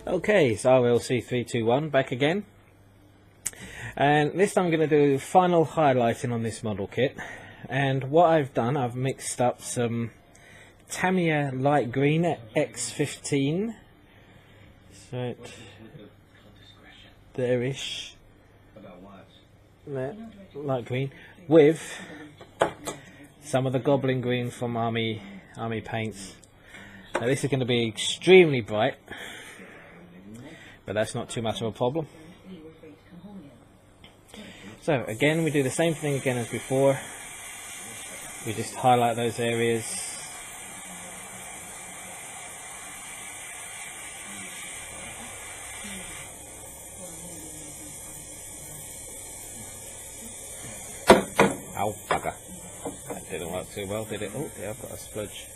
Okay, so I will see 3, 2, 1 back again, and this time I'm going to do final highlighting on this model kit. And what I've done, I've mixed up some Tamiya light green X15, so there-ish, there, light green, with some of the Goblin green from Army Paints. Now this is going to be extremely bright, but that's not too much of a problem. So again, we do the same thing again as before. We just highlight those areas. Ow, bugger. That didn't work too well, did it? Oh, yeah, I've got a spludge.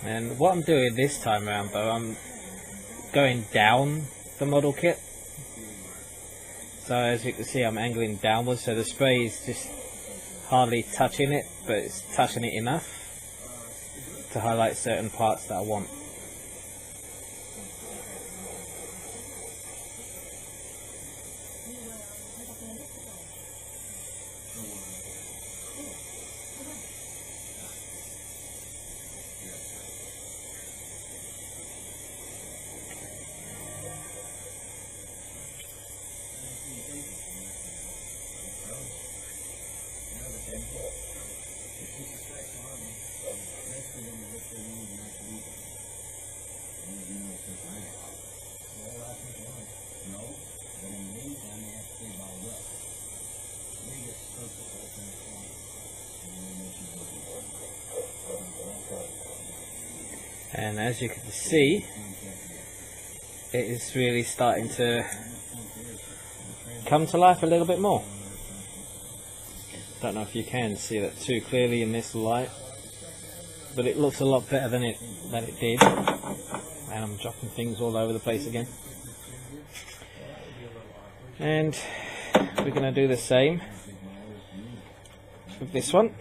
And what I'm doing this time around, though, I'm going down the model kit. So as you can see, I'm angling downwards, so the spray is just hardly touching it, but it's touching it enough to highlight certain parts that I want. And as you can see, it is really starting to come to life a little bit more. Don't know if you can see that too clearly in this light, but it looks a lot better than it did. And I'm dropping things all over the place again. And we're going to do the same with this one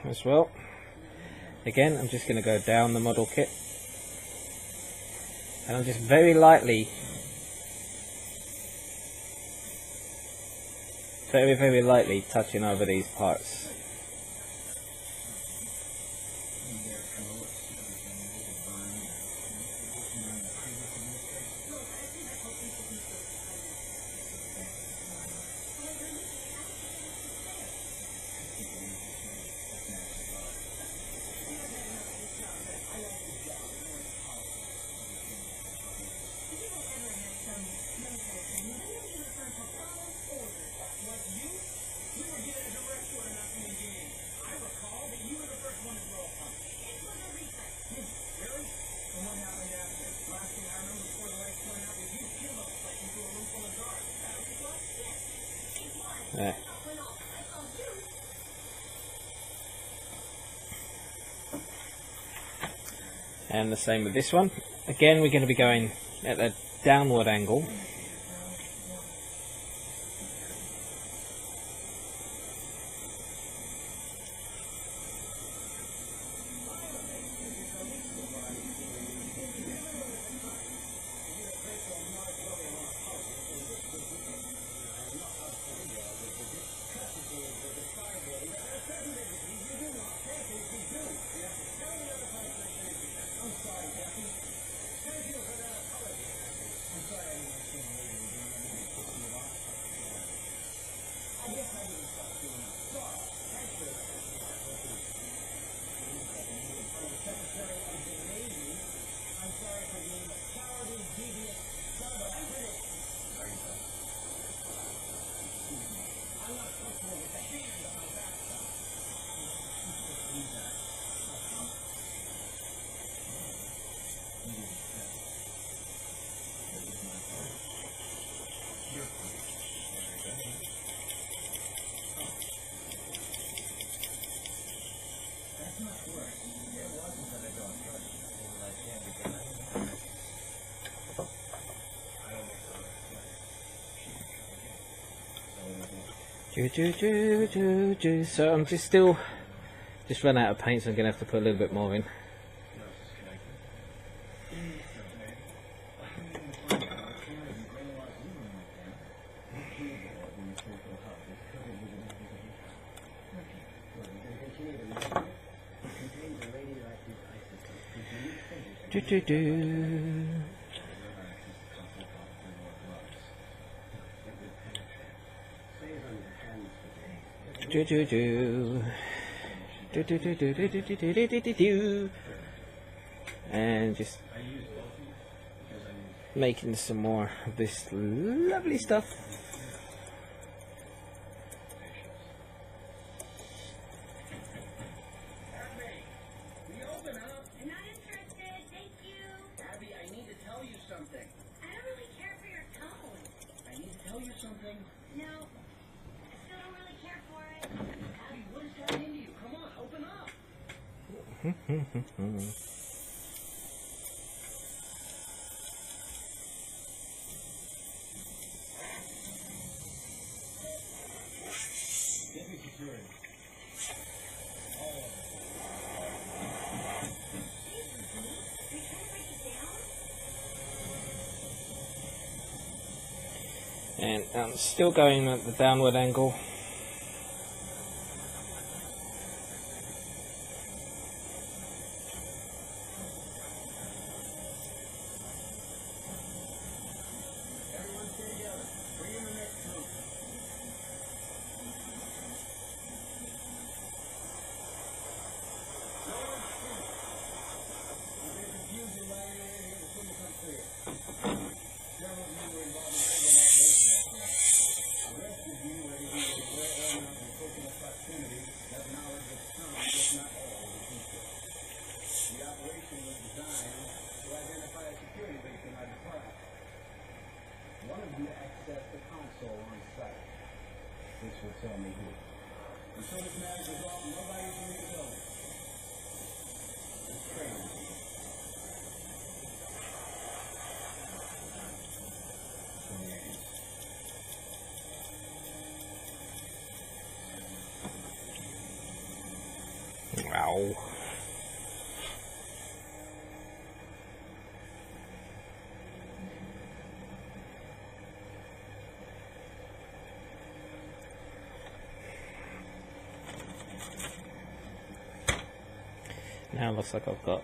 as well. Again, I'm just going to go down the model kit, and I'm just very lightly, very lightly touching over these parts. There. And the same with this one. Again, we're going to be going at a downward angle. So I'm just run out of paint, so I'm gonna have to put a little bit more in. And just making some more of this lovely stuff. And I'm still going at the downward angle. Tell me who. Until this marriage is off, nobody's going to know. It's crazy. Wow. Now it looks like I've got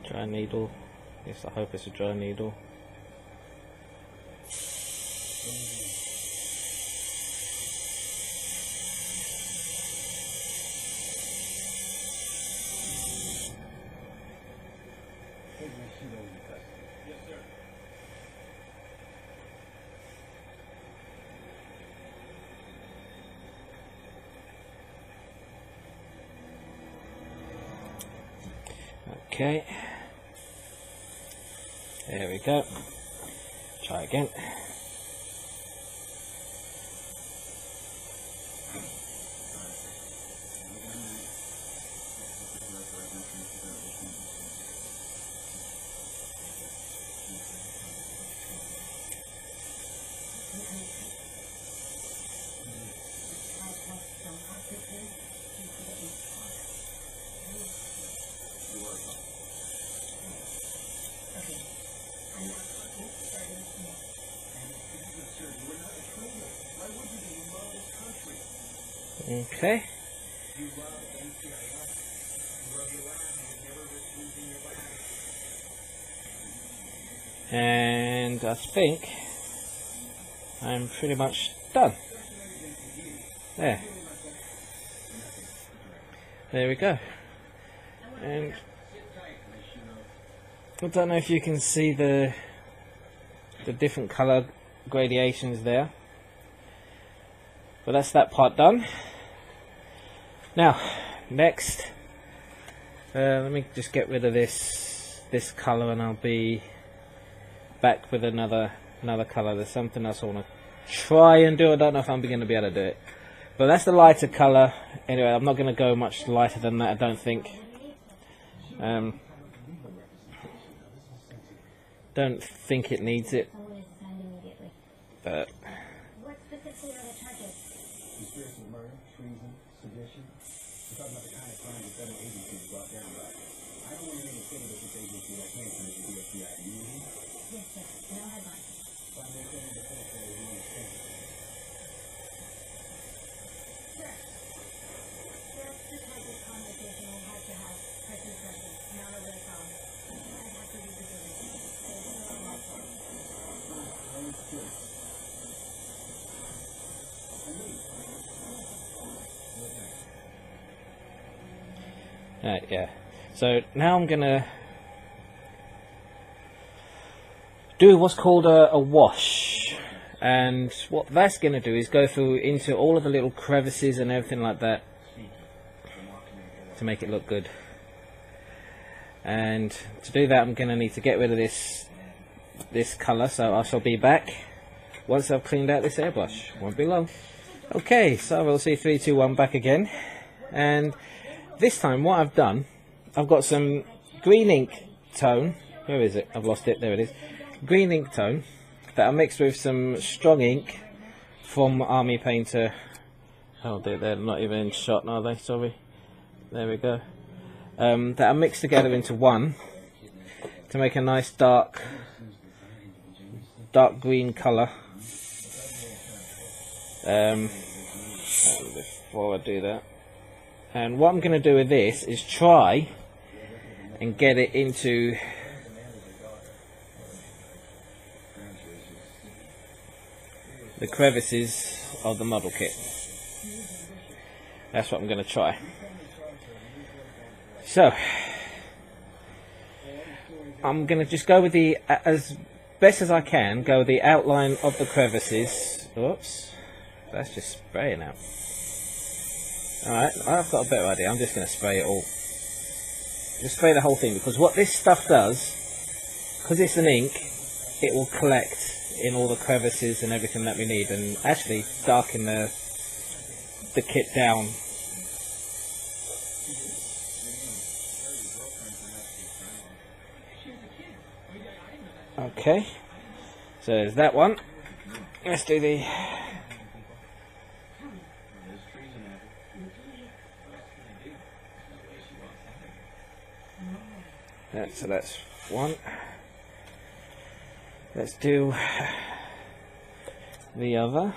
dry needle. Yes, I hope it's a dry needle. Yes, sir. Okay, there we go. Try again. Okay. And I think I'm pretty much done. There we go. And I don't know if you can see the different color gradations there, but that's that part done. Now next, let me just get rid of this color, and I'll be back with another color. There's something else I want to try and do. I don't know if I'm going to be able to do it, but that's the lighter color. Anyway, I'm not going to go much lighter than that, I don't think. Don't think it needs it. But What specifically are the charges? Conspiracy to murder, treason, sedition. We're talking about the kind of crime the federal agencies brought down, right? I don't want to name a city that this agency that can't commit the FBI. You know me? Yes, sir. No headlines. But I'm maintaining the defense that is more expensive. Sir, that's the type of conversation I have to have person to person, not over the phone. I'd have to read the agreement. There's no helpful. Very good. I mean, what next? right, yeah. So now I'm gonna do what's called a wash, and what that's gonna do is go through into all of the little crevices and everything like that to make it look good. And to do that, I'm gonna need to get rid of this colour. So I shall be back once I've cleaned out this airbrush. Won't be long. Okay, so we'll see 3, 2, 1 back again, and this time what I've done, I've got some green ink tone. Where is it? I've lost it. There it is. Green ink tone that I mixed with some strong ink from Army Painter. Oh, they're not even in shot, are they? Sorry. There we go. That I mixed together into one to make a nice dark green colour. Before I do that, and what I'm going to do with this is try and get it into the crevices of the model kit. That's what I'm going to try. So I'm going to just go with the, as best as I can, go with the outline of the crevices. Oops, that's just spraying out. Alright, I've got a better idea. I'm just going to spray it all. Just spray the whole thing, because what this stuff does, because it's an ink, it will collect in all the crevices and everything that we need, and actually darken the kit down. Okay, so there's that one. Let's do the so that's one. Let's do the other.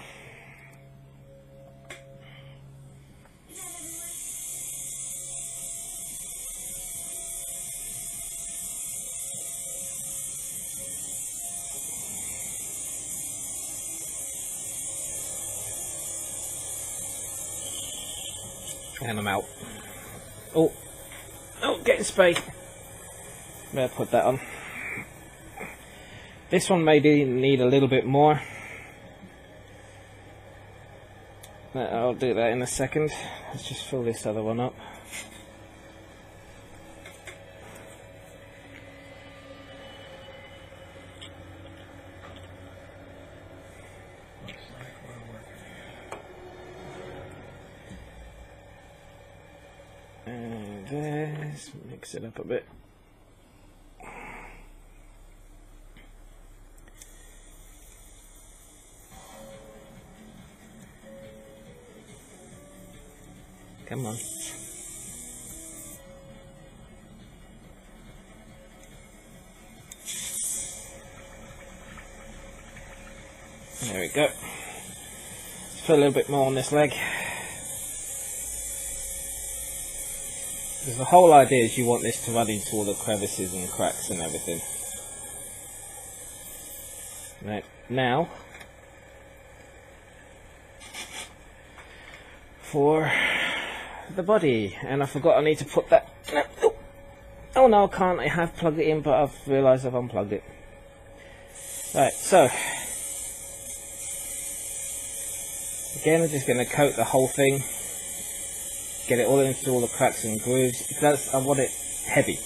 And I'm out. Oh, getting sprayed. Better put that on. This one may need a little bit more. I'll do that in a second. Let's just fill this other one up. And let's mix it up a bit. Come on. There we go. Let's put a little bit more on this leg. Because the whole idea is you want this to run into all the crevices and cracks and everything. Right, now for the body, and I forgot I need to put that. Oh no, I can't. I have plugged it in, but I've realised I've unplugged it. Right, so again, I'm just going to coat the whole thing, get it all into all the cracks and grooves, because I want it heavy.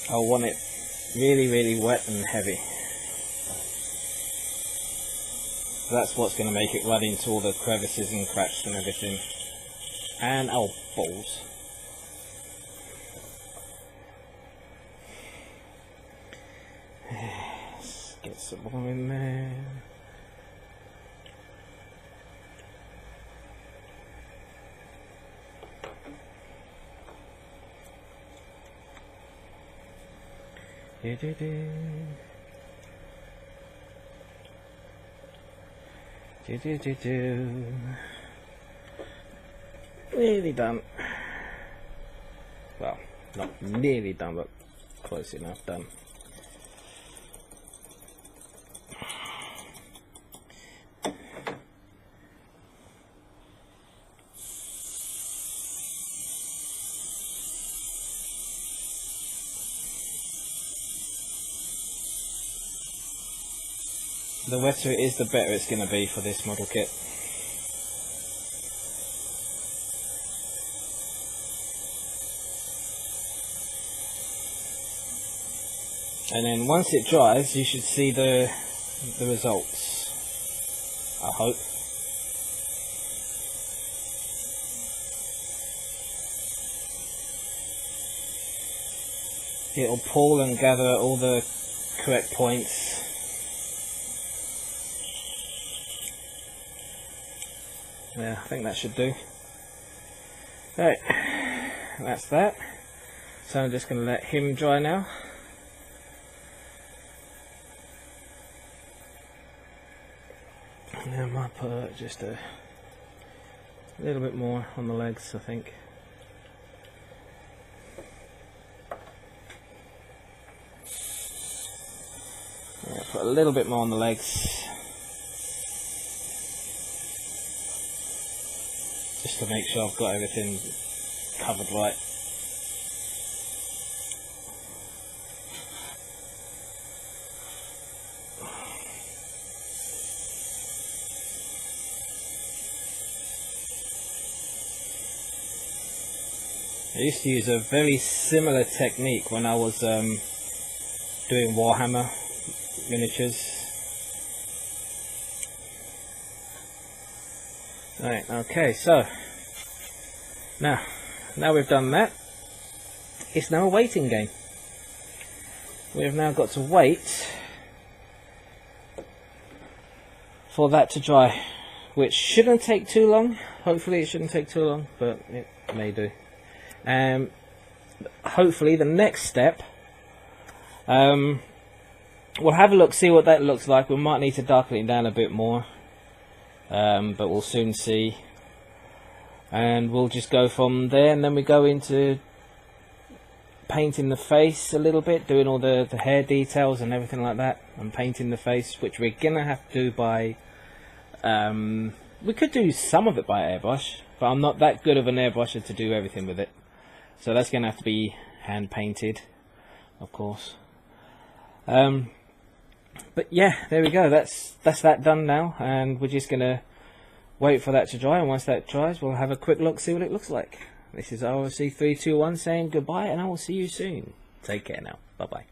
I want it really, really wet and heavy. So that's what's going to make it run into all the crevices and cracks and everything. And oh, balls. Let's get some more in there. Nearly done. Well, not nearly done, but close enough done. The wetter it is, the better it's going to be for this model kit. And then once it dries, you should see the results, I hope. It'll pull and gather all the correct points. Yeah, I think that should do. Right, that's that. So I'm just going to let him dry now. And then I might put just a little bit more on the legs, I think. Yeah, put a little bit more on the legs. Just to make sure I've got everything covered right. I used to use a very similar technique when I was doing Warhammer miniatures. Right, okay, so now we've done that, it's now a waiting game. We've now got to wait for that to dry, which shouldn't take too long. Hopefully it shouldn't take too long, but it may do. Hopefully the next step, we'll have a look, see what that looks like. We might need to darken it down a bit more. But we'll soon see, and we'll just go from there, and then we go into painting the face a little bit, doing all the hair details and everything like that, and painting the face, which we're gonna have to do by we could do some of it by airbrush, but I'm not that good of an airbrusher to do everything with it, so that's gonna have to be hand painted, of course. But yeah, there we go, that's that done now, and we're just gonna wait for that to dry, and once that dries we'll have a quick look, see what it looks like. This is ROC 321 saying goodbye, and I will see you soon. Take care now, bye bye.